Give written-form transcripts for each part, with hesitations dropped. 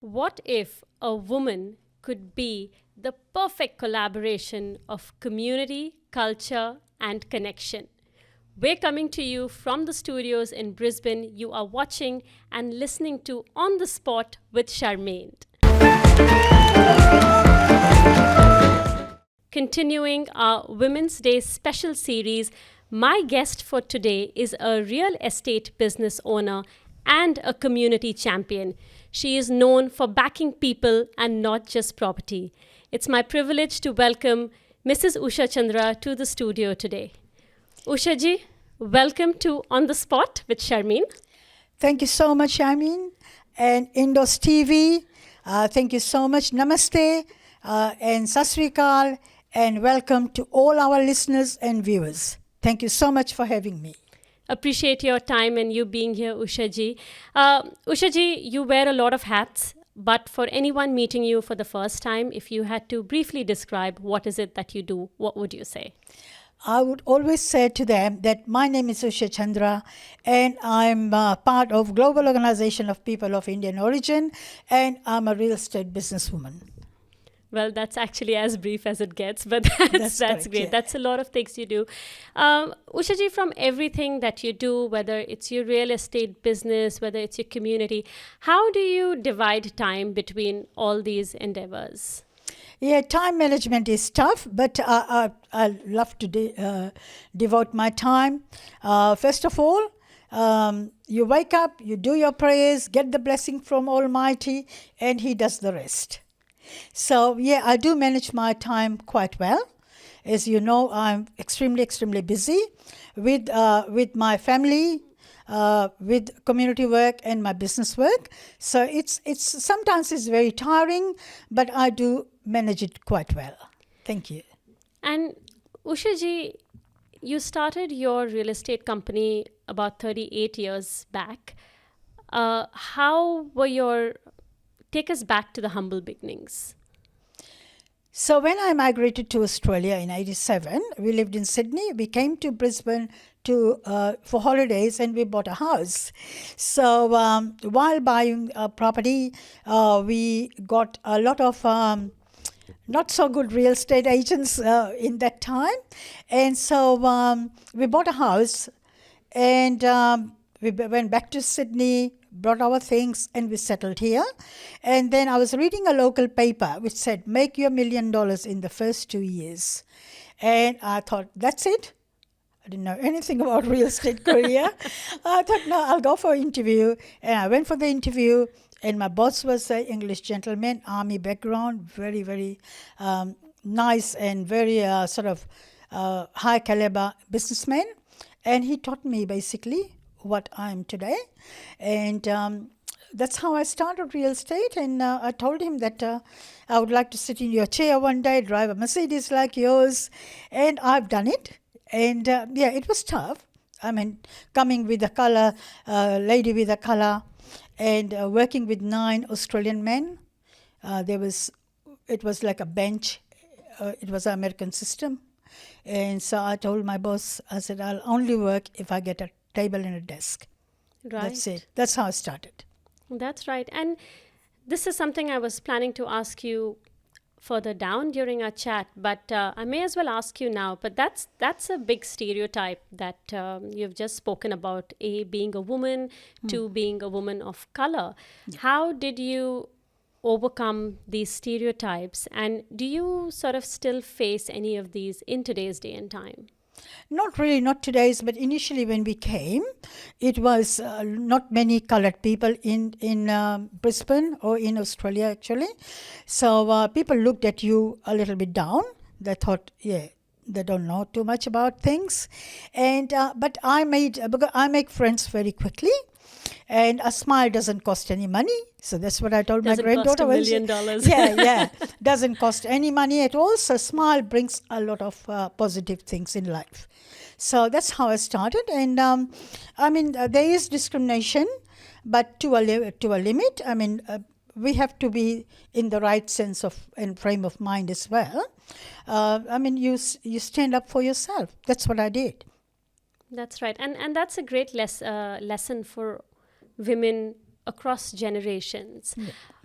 What if a woman could be the perfect collaboration of community, culture, and connection? We're coming to you from the studios in Brisbane. You are watching and listening to On the Spot with Sharmeen. Continuing our Women's Day special series, my guest for today is a real estate business owner and a community champion. She is known for backing people and not just property. It's my privilege to welcome Mrs. Usha Chandra to the studio today. Usha ji, welcome to On the Spot with Sharmeen. Thank you so much, Sharmeen, and INDOZ TV. Thank you so much. Namaste and Sat Sri Akal, and welcome to all our listeners and viewers. Thank you so much for having me. Appreciate your time and you being here, Usha ji. Usha ji, you wear a lot of hats, but for anyone meeting you for the first time, if you had to briefly describe what is it that you do, what would you say? I would always say to them that my name is Usha Chandra and I'm part of Global Organization of People of Indian Origin, and I'm a real estate businesswoman. Well, that's actually as brief as it gets, but that's correct, great. yeah. That's a lot of things you do. Usha ji, from everything that you do, whether it's your real estate business, whether it's your community, how do you divide time between all these endeavors? Yeah, time management is tough, but I love to devote my time. First of all, you wake up, you do your prayers, get the blessing from Almighty, and He does the rest. So, yeah, I do manage my time quite well. As you know, I'm extremely busy with my family, with community work and my business work. So it's sometimes it's very tiring, but I do manage it quite well. Thank you. And Usha ji, you started your real estate company about 38 years back. Take us back to the humble beginnings. So when I migrated to Australia in 87, we lived in Sydney. We came to Brisbane for holidays, and we bought a house. So while buying a property, we got a lot of not so good real estate agents in that time. And so we bought a house, and we went back to Sydney, brought our things, and we settled here. And then I was reading a local paper which said, make your $1 million in the first 2 years. And I thought, that's it. I didn't know anything about real estate career. I thought, no, I'll go for an interview. And I went for the interview, and my boss was an English gentleman, army background, very nice and very high caliber businessman. And he taught me basically what I am today. And that's how I started real estate. And I told him that I would like to sit in your chair one day, drive a Mercedes like yours. And I've done it. And it was tough. I mean, coming with a color, lady with a color, and working with 9 Australian men. It was like a bench. It was an American system. And so I told my boss, I said, I'll only work if I get a table and a desk. Right. That's it. That's how I started. That's right. And this is something I was planning to ask you further down during our chat, but I may as well ask you now. But that's a big stereotype that you've just spoken about, A, being a woman, 2, being a woman of color. Yeah. How did you overcome these stereotypes, and do you sort of still face any of these in today's day and time? Not really, not today's, but initially when we came, it was not many colored people in Brisbane or in Australia actually. So people looked at you a little bit down. They thought, yeah, they don't know too much about things. And but I make friends very quickly. And a smile doesn't cost any money. So that's what I told my granddaughter. Doesn't cost $1 million. Yeah. Doesn't cost any money at all. So smile brings a lot of positive things in life. So that's how I started. And there is discrimination, but to a limit. I mean, we have to be in the right sense of and frame of mind as well. You stand up for yourself. That's what I did. That's right. And that's a great lesson for women across generations.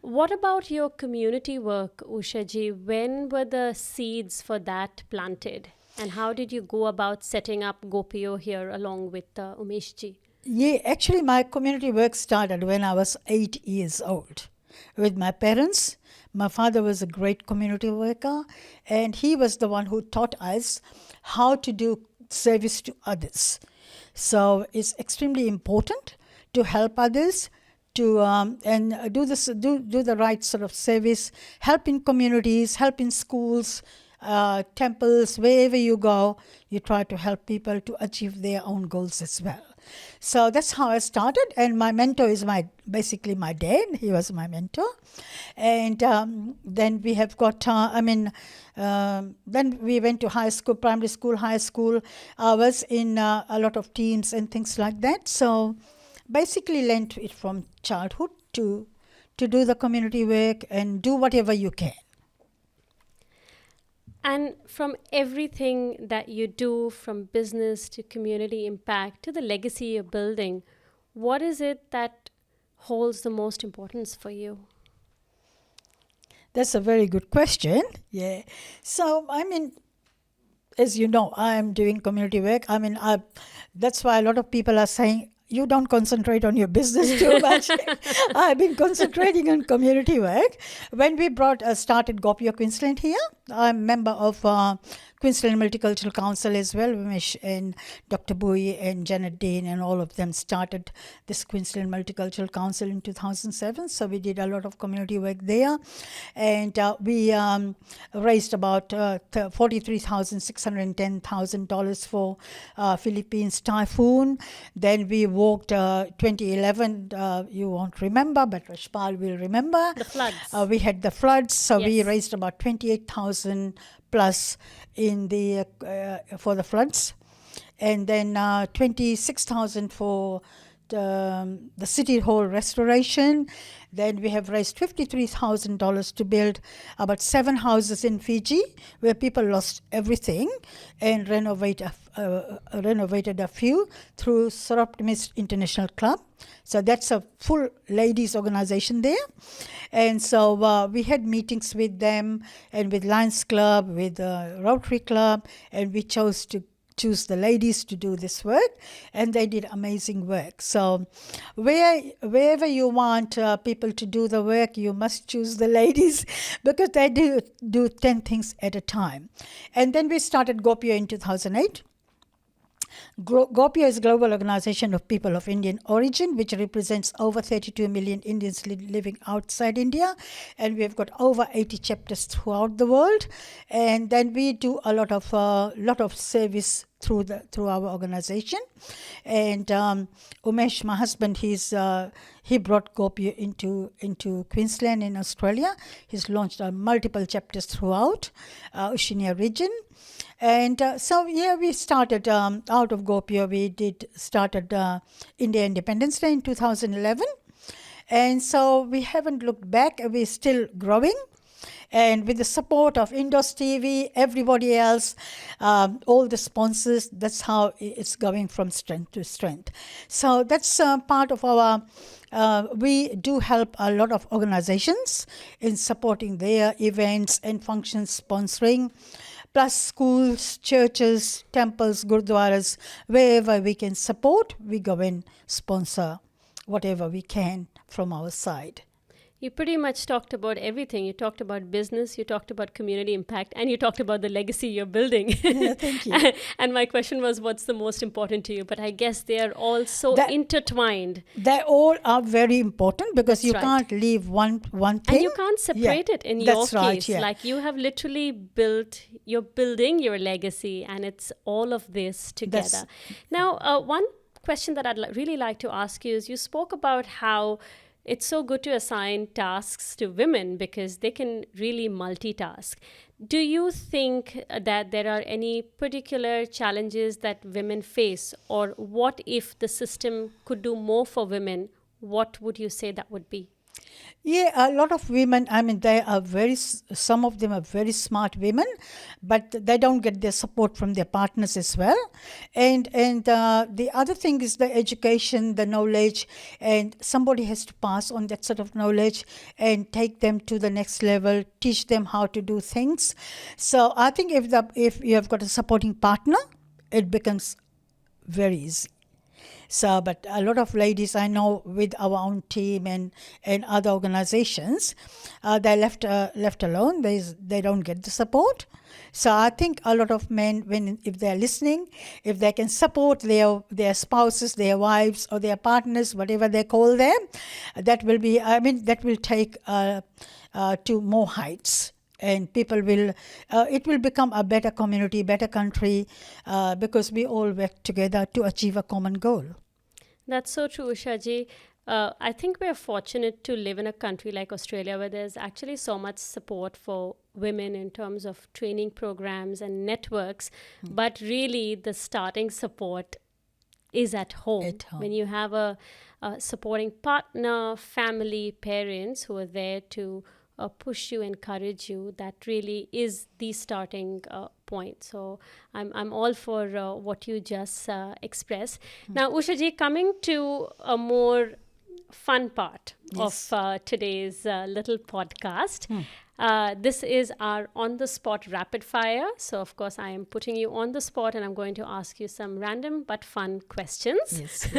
What about your community work, Usha ji? When were the seeds for that planted? And how did you go about setting up Gopio here along with Umesh ji? Yeah, actually, my community work started when I was 8 years old with my parents. My father was a great community worker, and he was the one who taught us how to do service to others. So it's extremely important to help others, to and do the right sort of service, help in communities, help in schools, temples, wherever you go, you try to help people to achieve their own goals as well. So that's how I started, and my mentor is basically my dad. He was my mentor, and then we have got. Then we went to high school, primary school, high school. I was in a lot of teams and things like that. So basically, learned it from childhood to do the community work and do whatever you can. And from everything that you do, from business to community impact to the legacy you're building, what is it that holds the most importance for you? That's a very good question. Yeah. So, as you know, I'm doing community work. That's why a lot of people are saying, you don't concentrate on your business too much. I've been concentrating on community work. When we started Gopio Queensland here, I'm a member of Queensland Multicultural Council as well. Umesh and Dr. Bui and Janet Dean and all of them started this Queensland Multicultural Council in 2007. So we did a lot of community work there. And we raised about $43,610,000 for Philippines typhoon. Then we walked 2011, you won't remember, but Rashpal will remember. The floods. We had the floods, so we Yes. raised about 28,000 plus in the for the floods, and then 26,000 for the city hall restoration. Then we have raised $53,000 to build about 7 houses in Fiji where people lost everything, and renovated a few through Soroptimist International Club. So that's a full ladies organization there. And so we had meetings with them and with Lions Club, with Rotary Club, and we chose the ladies to do this work, and they did amazing work. So wherever you want people to do the work, you must choose the ladies because they do 10 things at a time. And then we started Gopio in 2008. Gopio is a global organization of people of Indian origin, which represents over 32 million Indians living outside India. And we've got over 80 chapters throughout the world. And then we do a lot of service through our organization. And Umesh, my husband, he brought Gopio into Queensland in Australia. He's launched multiple chapters throughout Oceania region. And we started out of Gopio. We started India Independence Day in 2011. And so we haven't looked back. We're still growing. And with the support of INDOZ TV, everybody else, all the sponsors, that's how it's going from strength to strength. So that's part of our, we do help a lot of organizations in supporting their events and functions sponsoring, plus schools, churches, temples, gurdwaras, wherever we can support, we go and sponsor whatever we can from our side. You pretty much talked about everything. You talked about business, you talked about community impact, and you talked about the legacy you're building. Yeah, thank you. And my question was, what's the most important to you? But I guess they are all so intertwined. They all are very important because That's you can't leave one thing. And you can't separate it in your That's right, case. yeah. Like you have literally you're building your legacy, and it's all of this together. Now, one question that I'd really like to ask you is, you spoke about how it's so good to assign tasks to women because they can really multitask. Do you think that there are any particular challenges that women face, or what if the system could do more for women? What would you say that would be? Yeah, a lot of women, I mean, some of them are very smart women, but they don't get their support from their partners as well. And the other thing is the education, the knowledge, and somebody has to pass on that sort of knowledge and take them to the next level, teach them how to do things. So I think if you have got a supporting partner, it becomes very easy. So, but a lot of ladies I know with our own team and other organizations, they're left alone. They don't get the support. So I think a lot of men, if they're listening, if they can support their spouses, their wives, or their partners, whatever they call them, that will take to more heights. And people it will become a better community, better country, because we all work together to achieve a common goal. That's so true, Usha. I think we're fortunate to live in a country like Australia where there's actually so much support for women in terms of training programs and networks. But really, the starting support is at home. At home. When you have a supporting partner, family, parents who are there to push you, encourage you, that really is the starting point. So I'm all for what you just expressed. Now, Usha ji, coming to a more fun part Yes. of today's little podcast. This is our on the spot rapid fire. So, of course, I am putting you on the spot and I'm going to ask you some random but fun questions. Yes.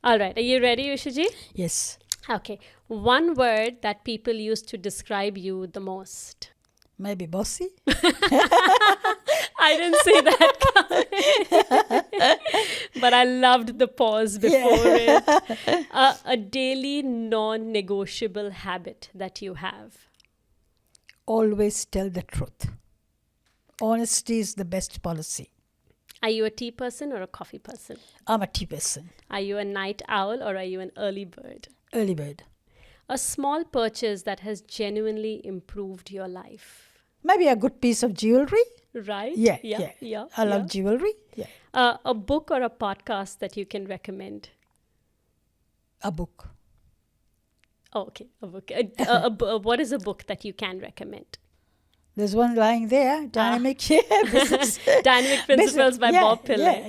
All right. Are you ready, Usha ji? Yes. Okay. One word that people use to describe you the most. Maybe bossy. I didn't say that coming. But I loved the pause before it. A daily non-negotiable habit that you have. Always tell the truth. Honesty is the best policy. Are you a tea person or a coffee person? I'm a tea person. Are you a night owl or are you an early bird? Early bird. A small purchase that has genuinely improved your life. Maybe a good piece of jewelry. Right? Yeah. I love yeah. jewelry. Yeah. A book or a podcast that you can recommend. A book. Oh, okay, a book. What is a book that you can recommend? There's one lying there. Dynamic business. Dynamic Principles by Bob Pillay.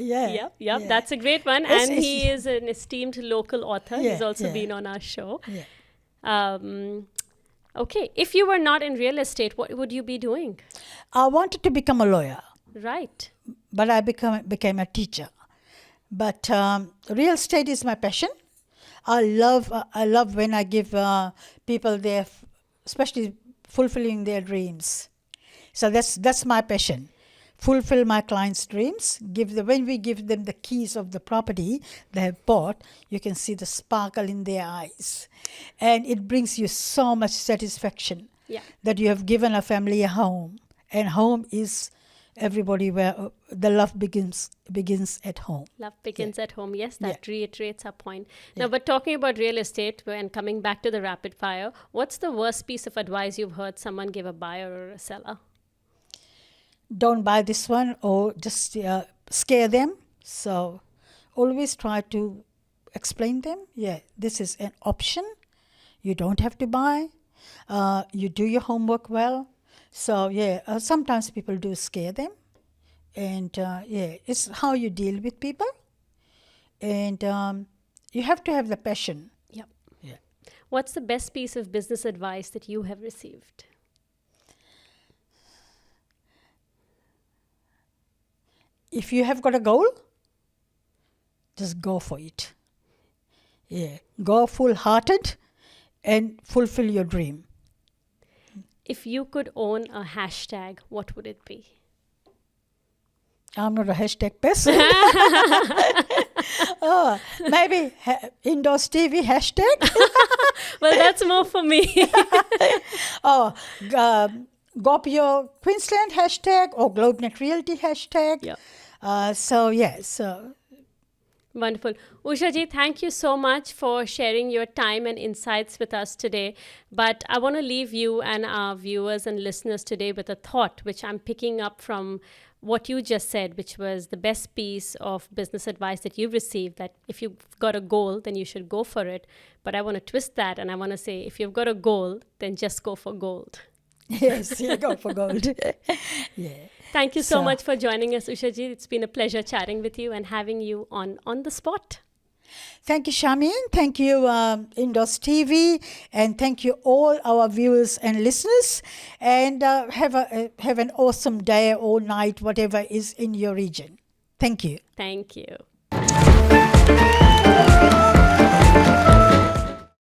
Yeah. That's a great one. Yes, And yes, he is an esteemed local author. Yeah, He's also yeah. been on our show. Yeah. Okay, if you were not in real estate, what would you be doing? I wanted to become a lawyer, Right. but I became a teacher. But real estate is my passion. I love when I give people especially fulfilling their dreams. So that's my passion. Fulfill my clients' dreams. When we give them the keys of the property they have bought, you can see the sparkle in their eyes, and it brings you so much satisfaction. Yeah. That you have given a family a home, and home is everybody where the love begins at home. Love begins at home. Yes, that Yeah. reiterates our point. Now, but talking about real estate and coming back to the rapid fire, what's the worst piece of advice you've heard someone give a buyer or a seller? Don't buy this one, or just scare them. So always try to explain them. Yeah, this is an option. You don't have to buy. You do your homework well. So yeah, sometimes people do scare them. And it's how you deal with people. And you have to have the passion. Yep. Yeah. What's the best piece of business advice that you have received? If you have got a goal, just go for it. Yeah, go full-hearted and fulfill your dream. If you could own a hashtag, what would it be? I'm not a hashtag person. Maybe INDOZ TV hashtag. Well, that's more for me. Gopio Queensland hashtag or GlobeNet Realty hashtag. Yeah. So Wonderful. Usha ji, thank you so much for sharing your time and insights with us today. But I want to leave you and our viewers and listeners today with a thought, which I'm picking up from what you just said, which was the best piece of business advice that you've received, that if you've got a goal, then you should go for it. But I want to twist that and I want to say, if you've got a goal, then just go for gold. Yes, you go for gold. Yeah. Thank you so So- much for joining us, Usha ji. It's been a pleasure chatting with you and having you on the spot. Thank you, Sharmeen. Thank you, INDOZ TV, and thank you all our viewers and listeners. And have an awesome day or night, whatever is in your region. Thank you. Thank you.